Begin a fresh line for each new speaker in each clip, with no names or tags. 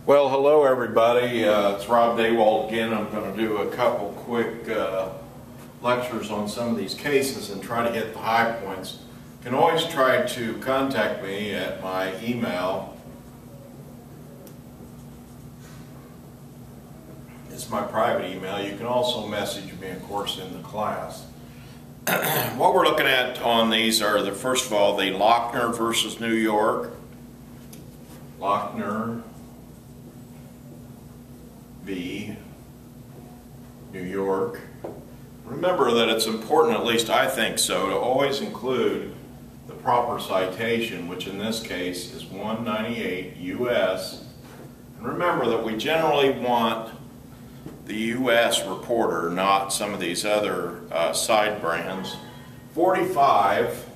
Well, hello everybody. It's Rob Dawalt again. I'm going to do a couple quick lectures on some of these cases and try to hit the high points. You can always try to contact me at my email. It's my private email. You can also message me, of course, in the class. What we're looking at on these are, first of all, the Lochner versus New York. Lochner v. New York. Remember that it's important, at least I think so, to always include the proper citation, which in this case is 198 U.S. And remember that we generally want the U.S. reporter, not some of these other side brands. 45,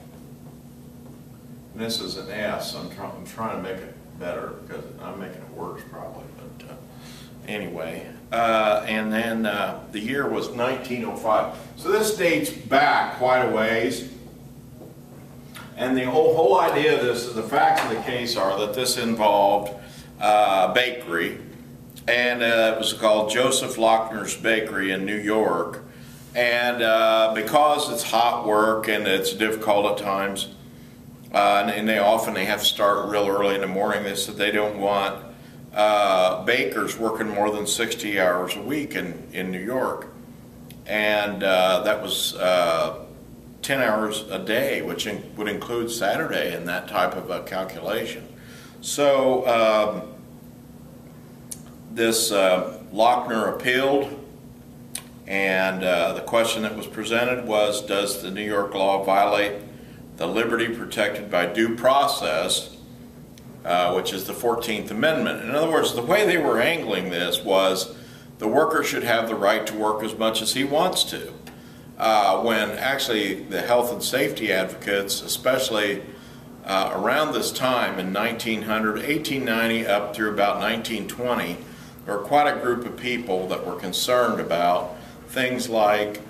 and this is an S. I'm trying to make it better because I'm making it worse probably, but anyway. And then the year was 1905. So this dates back quite a ways. And the whole idea of this, the facts of the case are that this involved a bakery, and it was called Joseph Lochner's Bakery in New York. And because it's hot work and it's difficult at times, and they have to start real early in the morning, they said they don't want bakers working more than 60 hours a week in New York. And that was 10 hours a day, which would include Saturday in that type of a calculation. So this Lochner appealed, and the question that was presented was, does the New York law violate the liberty protected by due process, which is the 14th Amendment? In other words, the way they were angling this was the worker should have the right to work as much as he wants to, when actually the health and safety advocates, especially around this time in 1890 up through about 1920, there were quite a group of people that were concerned about things like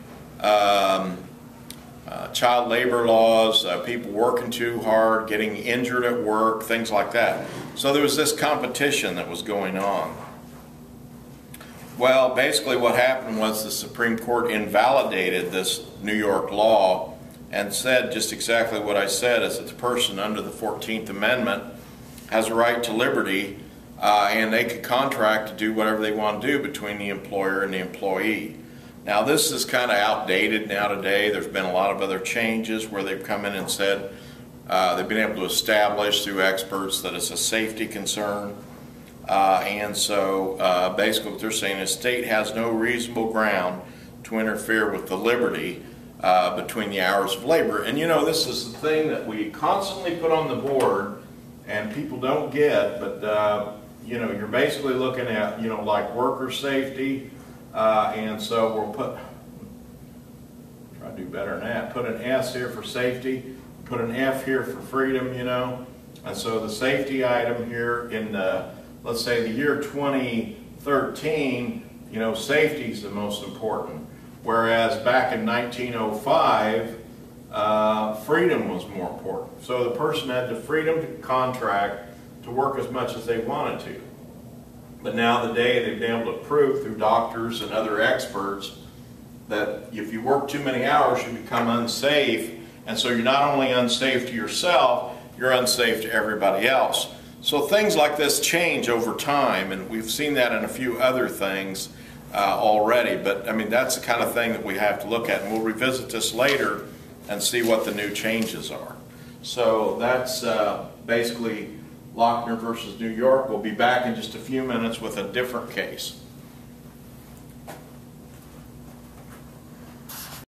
child labor laws, people working too hard, getting injured at work, things like that. So there was this competition that was going on. Well, basically what happened was the Supreme Court invalidated this New York law and said just exactly what I said, is that the person under the 14th Amendment has a right to liberty, and they could contract to do whatever they want to do between the employer and the employee. Now this is kind of outdated now today. There's been a lot of other changes where they've come in and said they've been able to establish through experts that it's a safety concern. And so basically what they're saying is state has no reasonable ground to interfere with the liberty between the hours of labor. And you know, this is the thing that we constantly put on the board and people don't get, but you know, you're basically looking at, you know, like worker safety, and so we'll try to do better than that. Put an S here for safety, put an F here for freedom, you know. And so the safety item here in let's say the year 2013, you know, safety is the most important. Whereas back in 1905, freedom was more important. So the person had the freedom to contract to work as much as they wanted to. But now the day they've been able to prove through doctors and other experts that if you work too many hours, you become unsafe. And so you're not only unsafe to yourself, you're unsafe to everybody else. So things like this change over time, and we've seen that in a few other things already. But I mean, that's the kind of thing that we have to look at, and we'll revisit this later and see what the new changes are. So that's basically Lochner versus New York. We'll be back in just a few minutes with a different case.